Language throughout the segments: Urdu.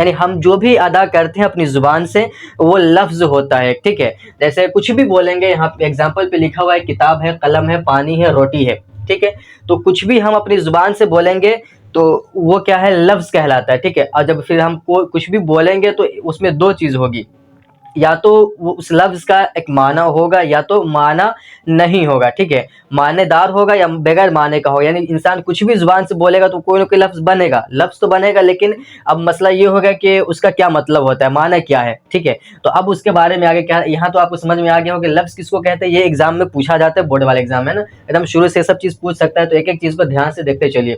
یعنی ہم جو بھی ادا کرتے ہیں اپنی زبان سے وہ لفظ ہوتا ہے، ٹھیک ہے. جیسے کچھ بھی بولیں گے، یہاں پہ ایگزامپل پہ لکھا ہوا ہے کتاب ہے، قلم ہے، پانی ہے، روٹی ہے، ٹھیک ہے. تو کچھ بھی ہم اپنی زبان سے بولیں گے تو وہ کیا ہے، لفظ کہلاتا ہے، ٹھیک ہے. اور جب پھر ہم کچھ بھی بولیں گے تو اس میں دو چیز ہوگی، یا تو وہ اس لفظ کا ایک معنی ہوگا یا تو معنی نہیں ہوگا، ٹھیک ہے. معنی دار ہوگا یا بغیر معنی کا ہوگا. یعنی انسان کچھ بھی زبان سے بولے گا تو کوئی نہ کوئی لفظ بنے گا، لفظ تو بنے گا، لیکن اب مسئلہ یہ ہوگا کہ اس کا کیا مطلب ہوتا ہے، معنی کیا ہے، ٹھیک ہے. تو اب اس کے بارے میں آگے کیا، یہاں تو آپ کو سمجھ میں آ گیا ہو کہ لفظ کس کو کہتے ہیں. یہ ایگزام میں پوچھا جاتا ہے، بورڈ والے ایگزام ہے نا، ایک دم شروع سے سب چیز پوچھ سکتا ہے. تو ایک ایک چیز کو دھیان سے دیکھتے چلیے.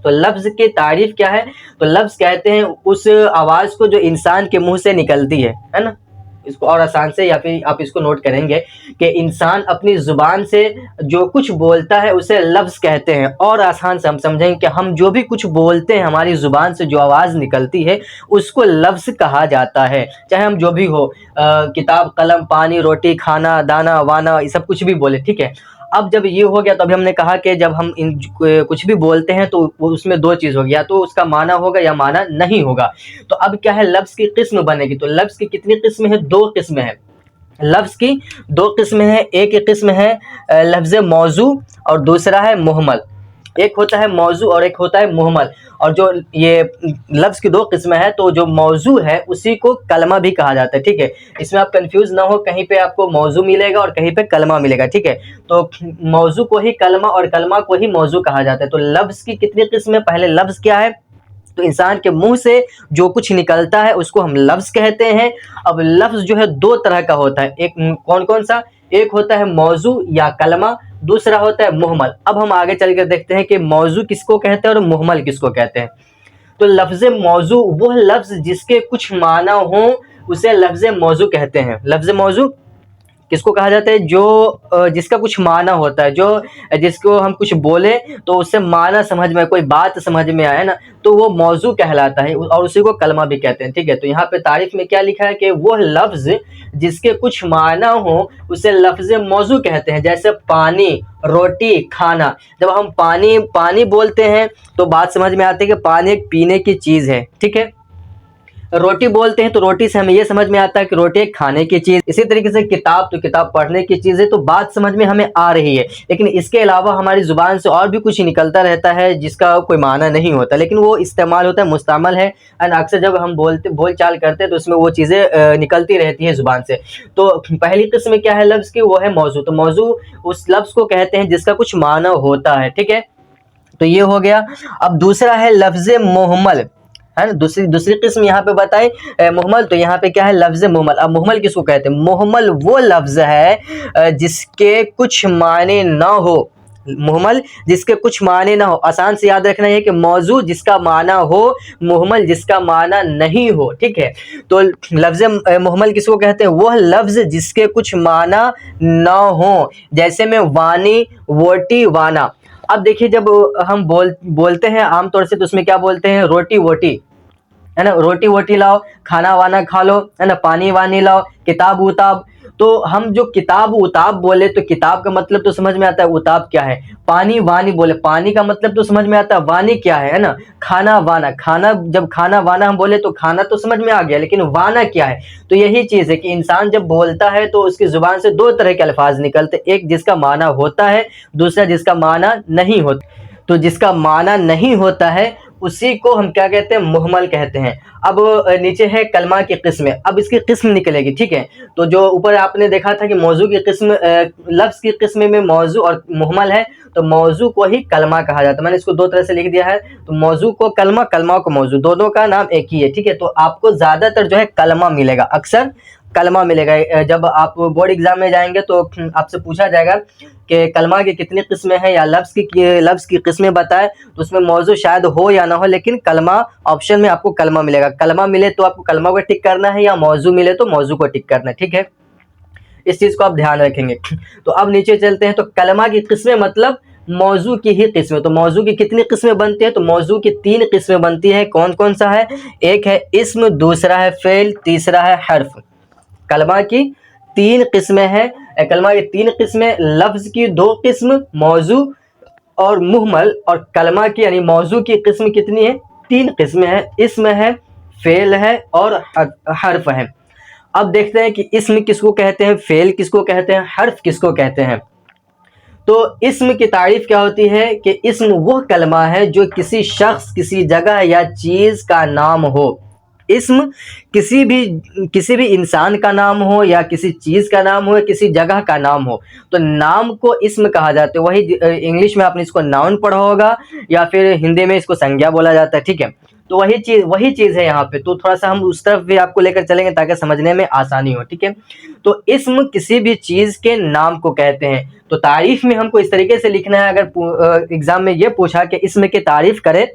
تو لفظ کی تعریف کیا ہے؟ تو لفظ کہتے ہیں اس آواز کو جو انسان کے منہ سے نکلتی ہے نا. اس کو اور آسان سے، یا پھر آپ اس کو نوٹ کریں گے کہ انسان اپنی زبان سے جو کچھ بولتا ہے اسے لفظ کہتے ہیں. اور آسان سے ہم سمجھیں گے کہ ہم جو بھی کچھ بولتے ہیں، ہماری زبان سے جو آواز نکلتی ہے اس کو لفظ کہا جاتا ہے. چاہے ہم جو بھی ہو، کتاب، قلم، پانی، روٹی، کھانا، دانا، وانا، یہ سب کچھ بھی بولے، ٹھیک ہے. اب جب یہ ہو گیا تو ابھی ہم نے کہا کہ جب ہم کچھ بھی بولتے ہیں تو اس میں دو چیز ہوگی، یا تو اس کا معنی ہوگا یا معنی نہیں ہوگا. تو اب کیا ہے، لفظ کی قسم بنے گی. تو لفظ کی کتنی قسم ہے؟ دو قسمیں ہیں. لفظ کی دو قسمیں ہیں. ایک قسم ہے لفظ موضوع اور دوسرا ہے مہمل. ایک ہوتا ہے موضوع اور ایک ہوتا ہے مہمل. اور جو یہ لفظ کی دو قسمیں ہیں، تو جو موضوع ہے اسی کو کلمہ بھی کہا جاتا ہے، ٹھیک ہے. اس میں آپ کنفیوز نہ ہو، کہیں پہ آپ کو موضوع ملے گا اور کہیں پہ کلمہ ملے گا، ٹھیک ہے. تو موضوع کو ہی کلمہ اور کلمہ کو ہی موضوع کہا جاتا ہے. تو لفظ کی کتنی قسمیں؟ پہلے لفظ کیا ہے؟ تو انسان کے منہ سے جو کچھ نکلتا ہے اس کو ہم لفظ کہتے ہیں. اب لفظ جو ہے دو طرح کا ہوتا ہے. ایک کون کون سا؟ ایک ہوتا ہے موضوع یا کلمہ، دوسرا ہوتا ہے مہمل. اب ہم آگے چل کر دیکھتے ہیں کہ موضوع کس کو کہتے ہیں اور مہمل کس کو کہتے ہیں. تو لفظ موضوع وہ لفظ جس کے کچھ معنی ہوں اسے لفظ موضوع کہتے ہیں. لفظ موضوع کس کو کہا جاتا ہے؟ جو جس کا کچھ معنی ہوتا ہے، جو جس کو ہم کچھ بولیں تو اس سے معنی سمجھ میں، کوئی بات سمجھ میں آئے نا، تو وہ موضوع کہلاتا ہے. اور اسی کو کلمہ بھی کہتے ہیں، ٹھیک ہے. تو یہاں پہ تعریف میں کیا لکھا ہے کہ وہ لفظ جس کے کچھ معنی ہوں اسے لفظ موضوع کہتے ہیں. جیسے پانی، روٹی، کھانا. جب ہم پانی بولتے ہیں تو بات سمجھ میں آتی ہے کہ پانی ایک پینے کی چیز ہے، ٹھیک ہے. روٹی بولتے ہیں تو روٹی سے ہمیں یہ سمجھ میں آتا ہے کہ روٹی ایک کھانے کی چیز. اسی طریقے سے کتاب، تو کتاب پڑھنے کی چیز ہے. تو بات سمجھ میں ہمیں آ رہی ہے، لیکن اس کے علاوہ ہماری زبان سے اور بھی کچھ نکلتا رہتا ہے جس کا کوئی معنی نہیں ہوتا، لیکن وہ استعمال ہوتا ہے، مستعمل ہے. اکثر جب ہم بول چال کرتے ہیں تو اس میں وہ چیزیں نکلتی رہتی ہیں زبان سے. تو پہلی قسم کیا ہے لفظ کی؟ وہ ہے موضوع. تو موضوع اس لفظ کو کہتے ہیں جس کا کچھ معنی ہوتا ہے، ٹھیک ہے. تو یہ ہو گیا. اب دوسرا ہے لفظ مہمل، ہے نا. دوسری قسم یہاں پہ بتائیں مہمل. تو یہاں پہ کیا ہے؟ لفظ مہمل. اب مہمل کس کو کہتے ہیں؟ مہمل وہ لفظ ہے جس کے کچھ معنی نہ ہو. مہمل جس کے کچھ معنی نہ ہو. آسان سے یاد رکھنا ہے کہ موضوع جس کا معنی ہو، مہمل جس کا معنی نہیں ہو، ٹھیک ہے. تو لفظ مہمل کس کو کہتے ہیں؟ وہ لفظ جس کے کچھ معنی نہ ہو. جیسے میں وانی، ووٹی، وانا. اب دیکھیے جب ہم بولتے ہیں عام طور سے تو اس میں کیا بولتے ہیں؟ روٹی ووٹی، ہے نا. روٹی ووٹی لاؤ، کھانا وانا کھا لو، ہے نا. پانی وانی لاؤ، کتاب اتاب. تو ہم جو کتاب اتاب بولے تو کتاب کا مطلب تو سمجھ میں آتا ہے اتاب کیا ہے. پانی وانی بولے، پانی کا مطلب تو سمجھ میں آتا ہے وانی کیا ہے نا. کھانا وانا، جب کھانا وانا ہم بولے تو کھانا تو سمجھ میں آ گیا، لیکن وانا کیا ہے. تو یہی چیز ہے کہ انسان جب بولتا ہے تو اس کی زبان سے دو طرح کے الفاظ نکلتے، ایک جس کا معنی ہوتا ہے، دوسرا جس کا معنی نہیں ہوتا. تو جس کا معنی نہیں ہوتا ہے اسی کو ہم کیا کہتے ہیں؟ مہمل کہتے ہیں. اب نیچے ہے کلمہ کی قسمیں. اب اس کی قسم نکلے گی، ٹھیک ہے. تو جو اوپر آپ نے دیکھا تھا کہ موضوع کی قسم، لفظ کی قسم میں موضوع اور مہمل ہے. تو موضوع کو ہی کلمہ کہا جاتا ہے. میں نے اس کو دو طرح سے لکھ دیا ہے. تو موضوع کو کلمہ، کلمہ کو موضوع، دونوں کا نام ایک ہی ہے، ٹھیک ہے. تو آپ کو زیادہ تر جو ہے کلمہ ملے گا، اکثر کلمہ ملے گا. جب آپ بورڈ ایگزام میں جائیں گے تو آپ سے پوچھا جائے گا کہ کلمہ کی کتنی قسمیں ہیں یا لفظ کی قسمیں بتائے. تو اس میں موضوع شاید ہو یا نہ ہو، لیکن کلمہ آپشن میں آپ کو کلمہ ملے گا. کلمہ ملے تو آپ کو کلمہ کو ٹک کرنا ہے، یا موضوع ملے تو موضوع کو ٹک کرنا ہے، ٹھیک ہے. اس چیز کو آپ دھیان رکھیں گے. تو اب نیچے چلتے ہیں. تو کلمہ کی قسمیں مطلب موضوع کی ہی قسمیں. تو موضوع کی کتنی قسمیں بنتی ہیں؟ تو موضوع کی 3 قسمیں بنتی ہیں. کون کون سا ہے؟ ایک ہے اسم، دوسرا ہے فعل، تیسرا ہے حرف. کلمہ کی 3 قسمیں ہیں. کلمہ کی 3 قسمیں، لفظ کی 2 قسم، موضوع اور مہمل. اور کلمہ کی یعنی موضوع کی قسم کتنی ہے؟ 3 قسمیں ہیں. اسم ہے، فعل ہے اور حرف ہے۔ اب دیکھتے ہیں کہ اسم کس کو کہتے ہیں، فعل کس کو کہتے ہیں، حرف کس کو کہتے ہیں۔ تو اسم کی تعریف کیا ہوتی ہے کہ اسم وہ کلمہ ہے جو کسی شخص، کسی جگہ یا چیز کا نام ہو۔ اسم کسی بھی انسان کا نام ہو یا کسی چیز کا نام ہو یا کسی جگہ کا نام ہو، تو نام کو اسم کہا جاتا ہے۔ وہی انگلش میں آپ نے اس کو ناؤن پڑھا ہوگا یا پھر ہندی میں اس کو سنجھا بولا جاتا ہے، ٹھیک ہے۔ تو وہی چیز ہے یہاں پہ، تو تھوڑا سا ہم اس طرف بھی آپ کو لے کر چلیں گے تاکہ سمجھنے میں آسانی ہو، ٹھیک ہے۔ تو اسم کسی بھی چیز کے نام کو کہتے ہیں۔ تو تعریف میں ہم کو اس طریقے سے لکھنا ہے، اگر ایگزام میں یہ پوچھا کہ اسم کی تعریف کرے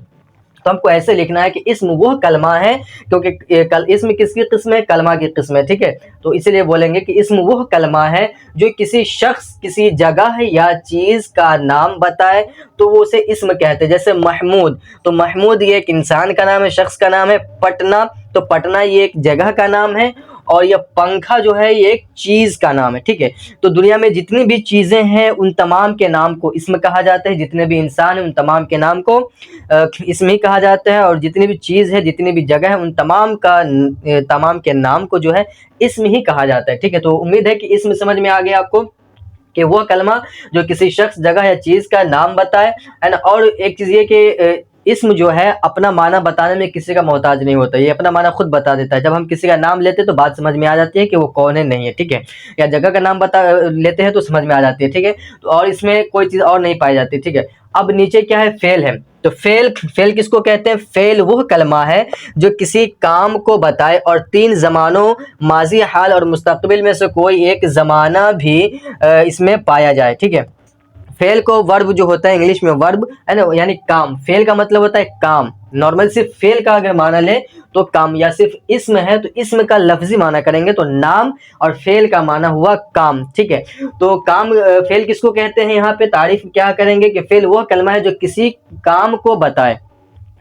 تو ہم کو ایسے لکھنا ہے کہ اسم وہ کلمہ ہے، کیونکہ اسم کس کی قسم ہے، کلمہ کی قسم ہے، ٹھیک ہے۔ تو اس لیے بولیں گے کہ اسم وہ کلمہ ہے جو کسی شخص، کسی جگہ یا چیز کا نام بتائے تو وہ اسے اسم کہتے ہیں۔ جیسے محمود، تو محمود یہ ایک انسان کا نام ہے، شخص کا نام ہے۔ پٹنہ، تو پٹنہ یہ ایک جگہ کا نام ہے، اور یہ پنکھا جو ہے یہ ایک چیز کا نام ہے، ٹھیک ہے۔ تو دنیا میں جتنی بھی چیزیں ہیں ان تمام کے نام کو اسم کہا جاتا ہے، جتنے بھی انسان ہیں ان تمام کے نام کو اسم ہی کہا جاتا ہے، اور جتنی بھی چیز ہے، جتنی بھی جگہ ہے، ان تمام کے نام کو جو ہے اسم ہی کہا جاتا ہے، ٹھیک ہے۔ تو امید ہے کہ اسم سمجھ میں آ گیا آپ کو، کہ وہ کلمہ جو کسی شخص، جگہ یا چیز کا نام بتائے، ہے نا۔ اور ایک چیز یہ کہ اسم جو ہے اپنا معنی بتانے میں کسی کا محتاج نہیں ہوتا، یہ اپنا معنی خود بتا دیتا ہے۔ جب ہم کسی کا نام لیتے ہیں تو بات سمجھ میں آ جاتی ہے کہ وہ کون ہے، نہیں ہے، ٹھیک ہے۔ یا جگہ کا نام لیتے ہیں تو سمجھ میں آ جاتی ہے، ٹھیک ہے۔ تو اور اس میں کوئی چیز اور نہیں پائی جاتی، ٹھیک ہے۔ اب نیچے کیا ہے، فعل ہے۔ تو فعل کس کو کہتے ہیں؟ فعل وہ کلمہ ہے جو کسی کام کو بتائے اور 3 زمانوں، ماضی، حال اور مستقبل میں سے کوئی ایک زمانہ بھی اس میں پایا جائے، ٹھیک ہے۔ فعل کو ورب جو ہوتا ہے انگلش میں ورب ہے نا، یعنی کام۔ فعل کا مطلب ہوتا ہے کام۔ نارمل صرف فعل کا اگر معنی لے تو کام، یا صرف اسم ہے تو اسم کا لفظی معنی کریں گے تو نام، اور فعل کا معنی ہوا کام، ٹھیک ہے۔ تو کام، فعل کس کو کہتے ہیں؟ یہاں پہ تعریف کیا کریں گے کہ فعل وہ کلمہ ہے جو کسی کام کو بتائے،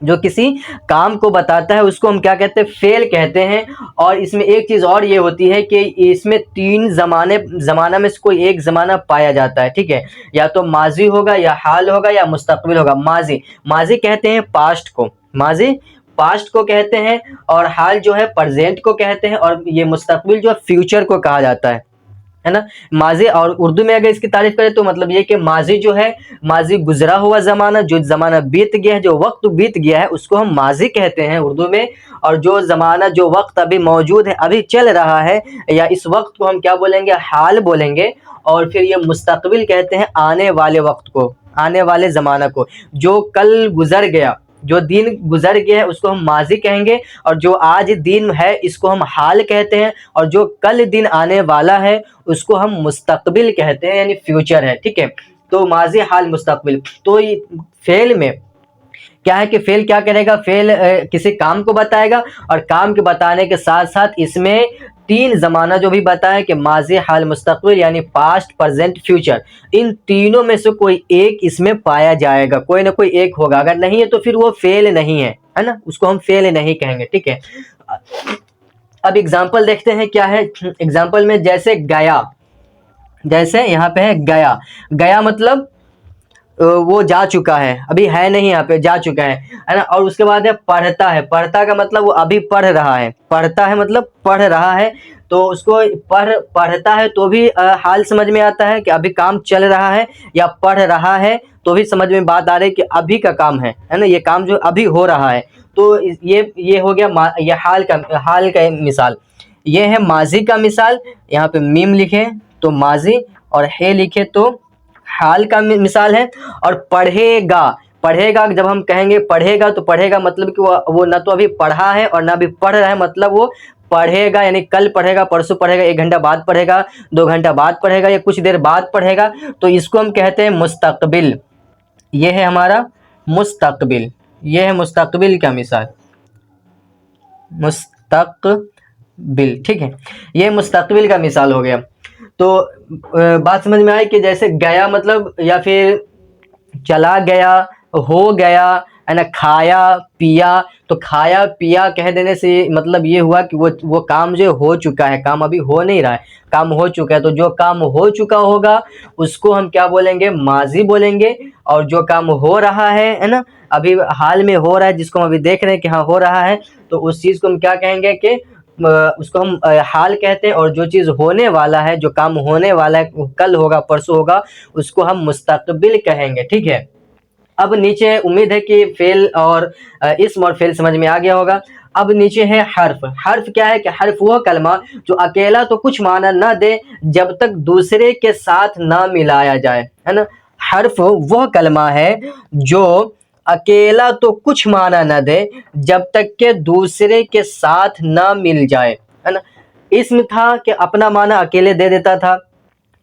جو کسی کام کو بتاتا ہے اس کو ہم کیا کہتے ہیں؟ فعل کہتے ہیں۔ اور اس میں ایک چیز اور یہ ہوتی ہے کہ اس میں 3 زمانہ میں سے کوئی ایک زمانہ پایا جاتا ہے، ٹھیک ہے۔ یا تو ماضی ہوگا، یا حال ہوگا، یا مستقبل ہوگا۔ ماضی کہتے ہیں پاسٹ کو، ماضی پاسٹ کو کہتے ہیں، اور حال جو ہے پرزینٹ کو کہتے ہیں، اور یہ مستقبل جو ہے فیوچر کو کہا جاتا ہے نا۔ ماضی، اور اردو میں اگر اس کی تعریف کرے تو مطلب یہ کہ ماضی جو ہے، ماضی گزرا ہوا زمانہ، جو زمانہ بیت گیا ہے، جو وقت بیت گیا ہے اس کو ہم ماضی کہتے ہیں اردو میں۔ اور جو زمانہ، جو وقت ابھی موجود ہے، ابھی چل رہا ہے، یا اس وقت کو ہم کیا بولیں گے؟ حال بولیں گے۔ اور پھر یہ مستقبل کہتے ہیں آنے والے وقت کو، آنے والے زمانہ کو۔ جو کل گزر گیا، جو دن گزر گیا ہے اس کو ہم ماضی کہیں گے، اور جو آج دن ہے اس کو ہم حال کہتے ہیں، اور جو کل دن آنے والا ہے اس کو ہم مستقبل کہتے ہیں، یعنی فیوچر ہے، ٹھیک ہے۔ تو ماضی، حال، مستقبل۔ تو فعل میں کیا ہے کہ فعل کیا کرے گا؟ فعل کسی کام کو بتائے گا، اور کام کے بتانے کے ساتھ ساتھ اس میں 3 زمانہ جو بھی بتائے کہ ماضی، حال، مستقبل، یعنی پاسٹ، پریزنٹ، فیوچر، ان تینوں میں سے کوئی ایک اس میں پایا جائے گا، کوئی نہ کوئی ایک ہوگا۔ اگر نہیں ہے تو پھر وہ فعل نہیں ہے نا، اس کو ہم فعل نہیں کہیں گے، ٹھیک ہے۔ اب اگزامپل دیکھتے ہیں کیا ہے۔ اگزامپل میں جیسے گیا، جیسے یہاں پہ ہے گیا، گیا مطلب وہ جا چکا ہے، ابھی ہے نہیں، یہاں پہ جا چکا ہے نا۔ اور اس کے بعد ہے پڑھتا ہے، پڑھتا کا مطلب وہ ابھی پڑھ رہا ہے، پڑھتا ہے مطلب پڑھ رہا ہے، تو اس کو پڑھتا ہے تو بھی حال سمجھ میں آتا ہے کہ ابھی کام چل رہا ہے، یا پڑھ رہا ہے تو بھی سمجھ میں بات آ رہی ہے کہ ابھی کا کام ہے نا، یہ کام جو ابھی ہو رہا ہے۔ تو یہ ہو گیا یہ حال کا مثال۔ یہ ہے ماضی کا مثال، یہاں پہ میم لکھے تو ماضی، اور ہے لکھے تو حال کا مثال ہے۔ اور پڑھے گا جب ہم کہیں گے پڑھے گا، تو پڑھے گا مطلب کہ وہ نہ تو ابھی پڑھا ہے اور نہ ابھی پڑھ رہا ہے، مطلب وہ پڑھے گا، یعنی کل پڑھے گا، پرسوں پڑھے گا، 1 گھنٹہ بعد پڑھے گا، 2 گھنٹہ بعد پڑھے گا، یا کچھ دیر بعد پڑھے گا، تو اس کو ہم کہتے ہیں مستقبل۔ یہ ہے ہمارا مستقبل، یہ ہے مستقبل کا مثال، مستقبل، ٹھیک ہے۔ یہ مستقبل کا مثال ہو گیا۔ تو بات سمجھ میں آئی کہ جیسے گیا مطلب، یا پھر چلا گیا، ہو گیا ہے نا, کھایا پیا. تو کھایا پیا کہہ دینے سے مطلب یہ ہوا کہ وہ کام جو ہو چکا ہے, کام ابھی ہو نہیں رہا ہے, کام ہو چکا ہے. تو جو کام ہو چکا ہوگا اس کو ہم کیا بولیں گے, ماضی بولیں گے. اور جو کام ہو رہا ہے نا, ابھی حال میں ہو رہا ہے, جس کو ہم ابھی دیکھ رہے ہیں کہ ہاں ہو رہا ہے, تو اس چیز کو ہم کیا کہیں گے کہ اس کو ہم حال کہتے ہیں. اور جو چیز ہونے والا ہے, جو کام ہونے والا ہے, کل ہوگا پرسوں ہوگا, اس کو ہم مستقبل کہیں گے. ٹھیک ہے, اب نیچے امید ہے کہ فعل اور اسم اور فعل سمجھ میں آ گیا ہوگا. اب نیچے ہے حرف. حرف کیا ہے کہ حرف وہ کلمہ جو اکیلا تو کچھ معنی نہ دے جب تک دوسرے کے ساتھ نہ ملایا جائے, ہے نا. حرف وہ کلمہ ہے جو اکیلا تو کچھ معنی نہ دے جب تک کہ دوسرے کے ساتھ نہ مل جائے, ہے نا. اسم تھا کہ اپنا معنی اکیلے دے دیتا تھا.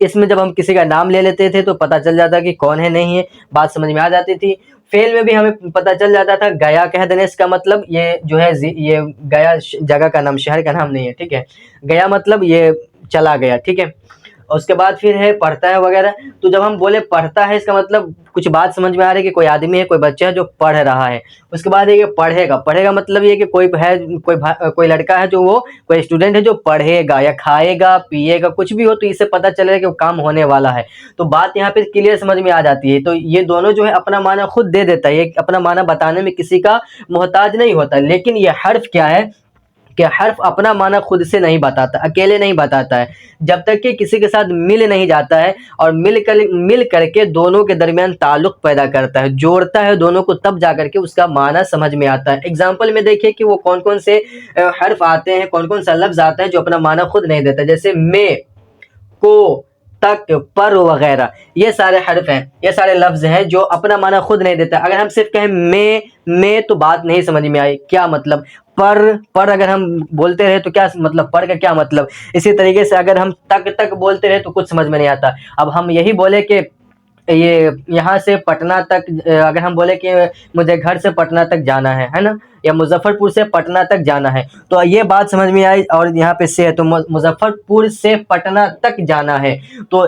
اس میں جب ہم کسی کا نام لے لیتے تھے تو پتہ چل جاتا کہ کون ہے نہیں ہے, بات سمجھ میں آ جاتی تھی. فعل میں بھی ہمیں پتہ چل جاتا تھا, گیا کہہ دینے اس کا مطلب یہ جو ہے یہ گیا جگہ کا نام, شہر کا نام نہیں ہے. ٹھیک ہے, گیا مطلب یہ چلا گیا. ٹھیک ہے, اور اس کے بعد پھر ہے پڑھتا ہے وغیرہ. تو جب ہم بولے پڑھتا ہے, اس کا مطلب کچھ بات سمجھ میں آ رہی ہے کہ کوئی آدمی ہے, کوئی بچہ ہے جو پڑھ رہا ہے. اس کے بعد ہے کہ پڑھے گا. پڑھے گا مطلب یہ کہ کوئی ہے, کوئی لڑکا ہے جو وہ کوئی اسٹوڈنٹ ہے جو پڑھے گا یا کھائے گا پیے گا, کچھ بھی ہو, تو اس سے پتہ چلے گا کہ وہ کام ہونے والا ہے. تو بات یہاں پہ کلیئر سمجھ میں آ جاتی ہے. تو یہ دونوں جو ہے اپنا معنی خود دے دیتا ہے, یہ اپنا معنی بتانے میں کسی کا محتاج نہیں ہوتا. لیکن یہ حرف کیا ہے کہ حرف اپنا معنی خود سے نہیں بتاتا, اکیلے نہیں بتاتا ہے, جب تک کہ کسی کے ساتھ مل نہیں جاتا ہے اور مل کر کے دونوں کے درمیان تعلق پیدا کرتا ہے, جوڑتا ہے دونوں کو, تب جا کر کے اس کا معنی سمجھ میں آتا ہے. اگزامپل میں دیکھیے کہ وہ کون کون سے حرف آتے ہیں, کون کون سا لفظ آتا ہے جو اپنا معنی خود نہیں دیتا. جیسے میں, کو, تک, پر وغیرہ, یہ سارے حرف ہیں, یہ سارے لفظ ہیں جو اپنا معنی خود نہیں دیتا. اگر ہم صرف کہیں میں تو بات نہیں سمجھ میں آئی, کیا مطلب. پر اگر ہم بولتے رہے تو کیا مطلب, پر کا کیا مطلب. اسی طریقے سے اگر ہم تک بولتے رہے تو کچھ سمجھ میں نہیں آتا. اب ہم یہی بولے کہ یہ یہاں سے پٹنہ تک, اگر ہم بولے کہ مجھے گھر سے پٹنہ تک جانا ہے نا, یا مظفر پور سے پٹنہ تک جانا ہے, تو یہ بات سمجھ میں آئی. اور یہاں پہ سے ہے تو مظفر پور سے پٹنہ تک جانا ہے. تو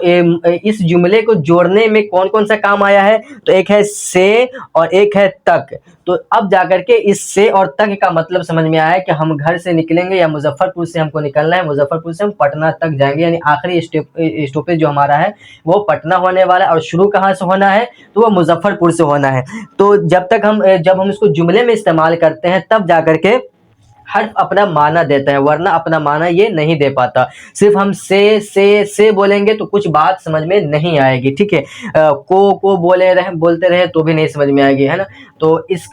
اس جملے کو جوڑنے میں کون کون سا کام آیا ہے, تو ایک ہے سے اور ایک ہے تک. تو اب جا کر کے اس سے اور تک کا مطلب سمجھ میں آیا کہ ہم گھر سے نکلیں گے یا مظفر پور سے ہم کو نکلنا ہے, مظفر پور سے ہم پٹنہ تک جائیں گے, یعنی آخری اسٹاپیج جو ہمارا ہے وہ پٹنہ ہونے والا ہے, اور شروع کہاں سے ہونا ہے, تو وہ مظفر پور سے ہونا ہے. تو جب ہم اس کو جملے میں استعمال کرتے ہیں تب جا کر کے حرف اپنا معنی دیتا ہے, ورنہ اپنا معنی یہ نہیں دے پاتا. صرف ہم سے بولیں گے تو کچھ بات سمجھ میں نہیں آئے گی. ٹھیک ہے, کو بولتے رہے تو بھی نہیں سمجھ میں آئے گی, ہے نا. تو اس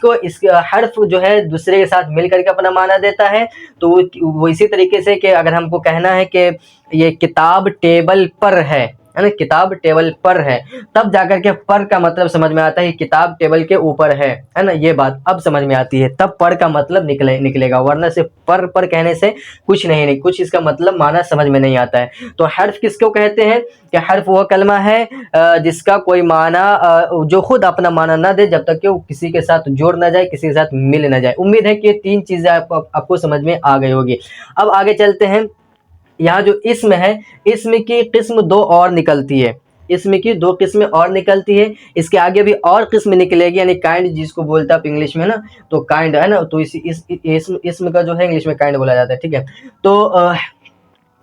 حرف جو ہے دوسرے کے ساتھ مل کر کے اپنا معنی دیتا ہے. تو وہ اسی طریقے سے کہ اگر ہم کو کہنا ہے کہ یہ کتاب ٹیبل پر ہے نا, کتاب ٹیبل پر ہے, تب جا کر کے پر کا مطلب سمجھ میں آتا ہے کہ کتاب ٹیبل کے اوپر ہے نا. یہ بات اب سمجھ میں آتی ہے, تب پر کا مطلب نکلے گا, ورنہ صرف پر کہنے سے کچھ نہیں, کچھ اس کا مطلب معنی سمجھ میں نہیں آتا ہے. تو حرف کس کو کہتے ہیں کہ حرف وہ کلمہ ہے جس کا کوئی معنی جو خود اپنا معنی نہ دے جب تک کہ وہ کسی کے ساتھ جوڑ نہ جائے, کسی کے ساتھ مل نہ جائے. امید ہے کہ یہ تین چیزیں آپ کو سمجھ میں آ گئی ہوگی. اب آگے چلتے ہیں. یہاں جو اسم ہے, اسم کی قسم دو اور نکلتی ہے, اسم کی دو قسمیں اور نکلتی ہے. اس کے آگے بھی اور قسم نکلے گی, یعنی کائنڈ جس کو بولتا ہے انگلش میں نا, تو کائنڈ ہے نا, تو اسم کا جو ہے انگلش میں کائنڈ بولا جاتا ہے. ٹھیک ہے, تو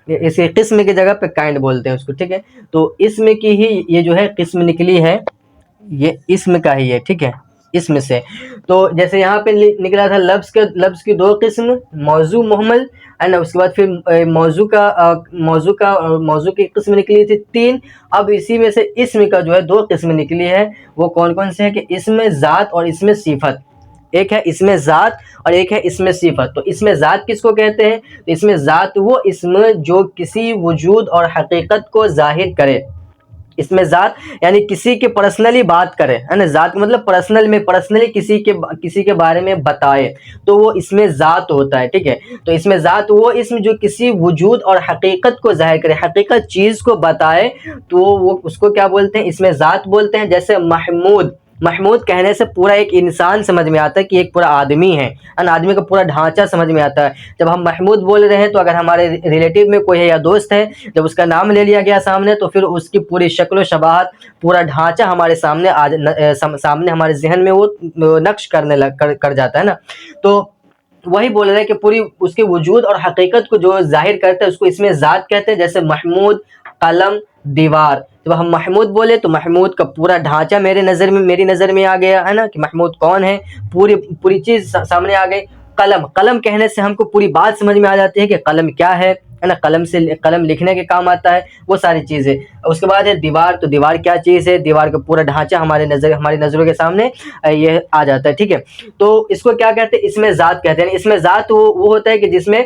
اسی قسم کی جگہ پہ کائنڈ بولتے ہیں اس کو. ٹھیک ہے, تو اسم کی ہی یہ جو ہے قسم نکلی ہے, یہ اسم کا ہی ہے. ٹھیک ہے, اسم سے. تو جیسے یہاں پہ نکلا تھا لفظ کی دو قسم, موضوع محمل ہے نا, اس کے بعد پھر موضوع کی قسم نکلی تھی 3. اب اسی میں سے اسم کا جو ہے 2 قسم نکلی ہے. وہ کون کون سے ہیں کہ اسم ذات اور اسم صفت. ایک ہے اسم ذات اور ایک ہے اسم صفت. تو اسم ذات کس کو کہتے ہیں, تو اسم ذات وہ اسم جو کسی وجود اور حقیقت کو ظاہر کرے. اسم ذات یعنی کسی کے پرسنلی بات کرے, ہے نا. ذات مطلب پرسنلی کسی کے بارے میں بتائے, تو وہ اسم ذات ہوتا ہے. ٹھیک ہے, تو اسم ذات وہ اسم جو کسی وجود اور حقیقت کو ظاہر کرے, حقیقت چیز کو بتائے, تو وہ اس کو کیا بولتے ہیں, اسم ذات بولتے ہیں. جیسے محمود کہنے سے پورا ایک انسان سمجھ میں آتا ہے کہ ایک پورا آدمی ہے نا، آدمی کا پورا ڈھانچہ سمجھ میں آتا ہے۔ جب ہم محمود بول رہے ہیں تو اگر ہمارے ریلیٹیو میں کوئی ہے یا دوست ہے، جب اس کا نام لے لیا گیا سامنے تو پھر اس کی پوری شکل و شباہت، پورا ڈھانچہ ہمارے سامنے ہمارے ذہن میں وہ نقش کر جاتا ہے نا۔ تو وہی بول رہے ہیں کہ پوری اس کے وجود اور حقیقت کو جو ظاہر کرتا ہے اس کو اس میں ذات کہتے ہیں، جیسے محمود، قلم، دیوار۔ جب ہم محمود بولے تو محمود کا پورا ڈھانچہ میری نظر میں آ گیا ہے نا، کہ محمود کون ہے، پوری چیز سامنے آ گئی۔ قلم کہنے سے ہم کو پوری بات سمجھ میں آ جاتی ہے کہ قلم کیا ہے نا، قلم لکھنے کے کام آتا ہے، وہ ساری چیزیں۔ اس کے بعد ہے دیوار، تو دیوار کیا چیز ہے، دیوار کا پورا ڈھانچہ ہماری نظروں کے سامنے یہ آ جاتا ہے، ٹھیک ہے۔ تو اس کو کیا کہتے ہیں، اس میں ذات کہتے ہیں۔ اس میں ذات وہ ہوتا ہے کہ جس میں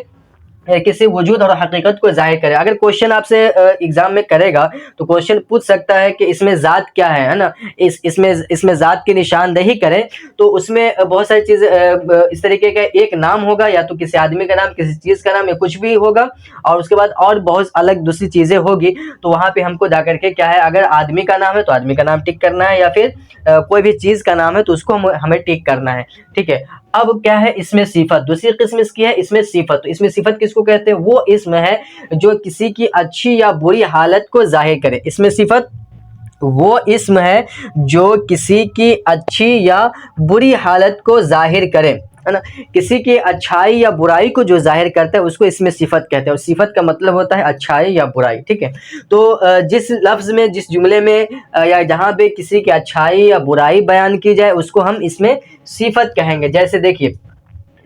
کسی وجود اور حقیقت کو ظاہر کرے۔ اگر کوشچن آپ سے ایگزام میں کرے گا تو کوشچن پوچھ سکتا ہے کہ اس میں ذات کیا ہے نا، اس میں ذات کی نشاندہی کرے تو اس میں بہت ساری چیزیں اس طریقے کا ایک نام ہوگا، یا تو کسی آدمی کا نام، کسی چیز کا نام، یا کچھ بھی ہوگا، اور اس کے بعد اور بہت الگ دوسری چیزیں ہوگی۔ تو وہاں پہ ہم کو جا کر کے کیا ہے، اگر آدمی کا نام ہے تو آدمی کا نام ٹک کرنا ہے، یا پھر کوئی بھی چیز کا نام ہے تو اس کو ہمیں ٹک کرنا ہے، ٹھیک ہے۔ اب کیا ہے اس میں صفت، دوسری قسم اس کی ہے اس میں صفت۔ تو اس میں صفت کس کو کہتے ہیں، وہ اسم ہے جو کسی کی اچھی یا بری حالت کو ظاہر کرے۔ اس میں صفت وہ اسم ہے جو کسی کی اچھی یا بری حالت کو ظاہر کرے، ہے نا، کسی کی اچھائی یا برائی کو جو ظاہر کرتا ہے اس کو اس میں صفت کہتے ہیں، اور صفت کا مطلب ہوتا ہے اچھائی یا برائی، ٹھیک ہے۔ تو جس لفظ میں، جس جملے میں یا جہاں پہ کسی کی اچھائی یا برائی بیان کی جائے اس کو ہم اس میں صفت کہیں گے۔ جیسے دیکھیے،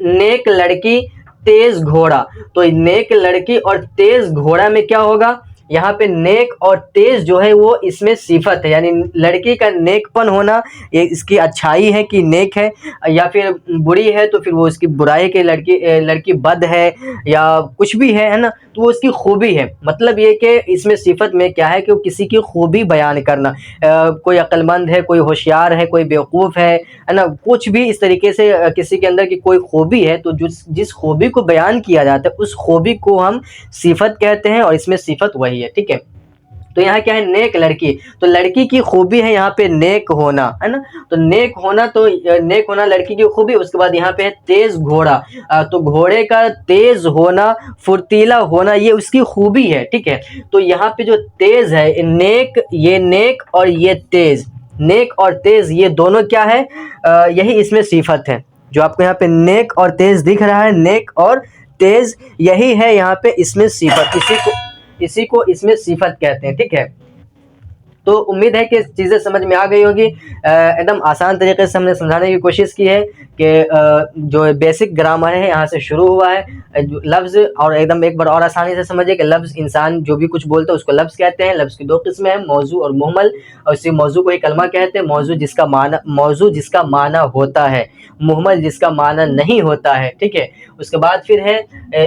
نیک لڑکی تیز گھوڑا، تو نیک لڑکی اور تیز گھوڑا میں کیا ہوگا، یہاں پہ نیک اور تیز جو ہے وہ اس میں صفت ہے، یعنی لڑکی کا نیک پن ہونا یہ اس کی اچھائی ہے کہ نیک ہے، یا پھر بری ہے تو پھر وہ اس کی برائی کہ لڑکی بد ہے یا کچھ بھی ہے نا، تو وہ اس کی خوبی ہے۔ مطلب یہ کہ اس میں صفت میں کیا ہے کہ وہ کسی کی خوبی بیان کرنا، کوئی عقل مند ہے، کوئی ہوشیار ہے، کوئی بیوقوف ہے نا، کچھ بھی اس طریقے سے کسی کے اندر کی کوئی خوبی ہے تو جس خوبی کو بیان کیا جاتا ہے اس خوبی کو ہم صفت کہتے ہیں، اور اس میں صفت وہی ہے، ٹھیک ہے۔ تو یہاں کیا ہے، نیک لڑکی، تو لڑکی کی خوبی ہے یہاں پہ نیک ہونا، ہے نا، تو نیک ہونا لڑکی کی خوبی۔ اس کے بعد یہاں پہ ہے تیز گھوڑا، تو گھوڑے کا تیز ہونا، پھرتیلا ہونا، یہ اس کی خوبی ہے، ٹھیک ہے۔ تو یہاں پہ جو تیز ہے، یہ نیک اور یہ تیز، نیک اور تیز یہ دونوں کیا ہے، یہی اس میں صفت ہے۔ جو آپ کو یہاں پہ نیک اور تیز دکھ رہا ہے، نیک اور تیز یہی ہے یہاں پہ اس میں صفت، اسی کو اس میں صفت کہتے ہیں، ٹھیک ہے۔ تو امید ہے کہ چیزیں سمجھ میں آ گئی ہوگی۔ ایک دم آسان طریقے سے ہم نے سمجھانے کی کوشش کی ہے کہ جو بیسک گرامر ہے یہاں سے شروع ہوا ہے، لفظ، اور ایک دم ایک بار اور آسانی سے سمجھے کہ لفظ، انسان جو بھی کچھ بولتا ہے اس کو لفظ کہتے ہیں۔ لفظ کی دو قسمیں ہیں، موضوع اور مہمل، اور اسی موضوع کو ہی کلمہ کہتے ہیں۔ موضوع جس کا معنی ہوتا ہے، مہمل جس کا معنی نہیں ہوتا ہے، ٹھیک ہے۔ اس کے بعد پھر ہے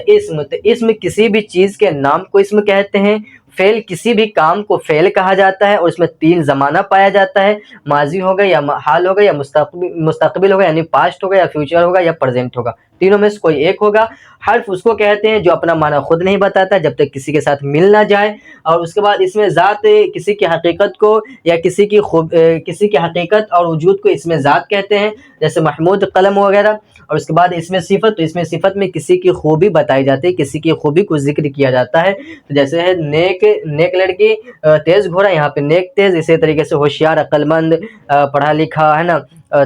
اسم، تو اسم کسی بھی چیز کے نام کو اسم کہتے ہیں۔ فعل کسی بھی کام کو فعل کہا جاتا ہے، اور اس میں 3 زمانہ پایا جاتا ہے، ماضی ہوگا یا حال ہوگا یا مستقبل ہوگا، یعنی پاسٹ ہوگا یا فیوچر ہوگا یا پریزنٹ ہوگا، تینوں میں سے کوئی ایک ہوگا۔ حرف اس کو کہتے ہیں جو اپنا معنی خود نہیں بتاتا جب تک کسی کے ساتھ مل نہ جائے، اور اس کے بعد اس میں ذات، کسی کی حقیقت کو یا کسی کی حقیقت اور وجود کو اس میں ذات کہتے ہیں، جیسے محمود، قلم وغیرہ۔ اور اس کے بعد اس میں صفت، تو اس میں صفت میں کسی کی خوبی بتائی جاتی ہے، کسی کی خوبی کو ذکر کیا جاتا ہے، تو جیسے ہے نیک لڑکی، تیز گھوڑا، یہاں پہ نیک تیز، اسی طریقے سے ہوشیار، عقل مند، پڑھا لکھا، ہے نا،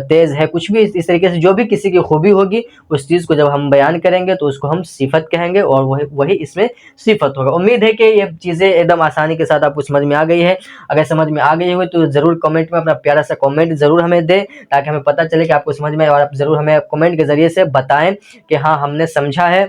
تیز ہے، کچھ بھی اس طریقے سے جو بھی کسی کی خوبی ہوگی اس چیز کو جب ہم بیان کریں گے تو اس کو ہم صفت کہیں گے، اور وہی اس میں صفت ہوگا۔ امید ہے کہ یہ چیزیں ایک دم آسانی کے ساتھ آپ کو سمجھ میں آ گئی ہے۔ اگر سمجھ میں آ گئی ہوئی تو ضرور کمنٹ میں اپنا پیارا سا کمنٹ ضرور ہمیں دیں، تاکہ ہمیں پتہ چلے کہ آپ کو سمجھ میں آئے، اور آپ ضرور ہمیں کمنٹ کے ذریعے سے بتائیں کہ ہاں ہم نے سمجھا ہے،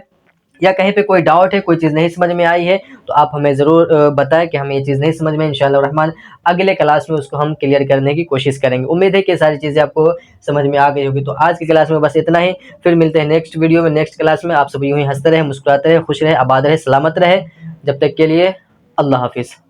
یا کہیں پہ کوئی ڈاؤٹ ہے، کوئی چیز نہیں سمجھ میں آئی ہے تو آپ ہمیں ضرور بتائیں کہ ہمیں یہ چیز نہیں سمجھ میں، انشاءاللہ الرحمن اگلے کلاس میں اس کو ہم کلیئر کرنے کی کوشش کریں گے۔ امید ہے کہ ساری چیزیں آپ کو سمجھ میں آ گئی ہوگی۔ تو آج کی کلاس میں بس اتنا ہی، پھر ملتے ہیں نیکسٹ ویڈیو میں، نیکسٹ کلاس میں۔ آپ سب یوں ہی ہنستے رہے، مسکراتے رہے، خوش رہے، آباد رہے، سلامت رہے۔ جب تک کے لیے اللہ حافظ۔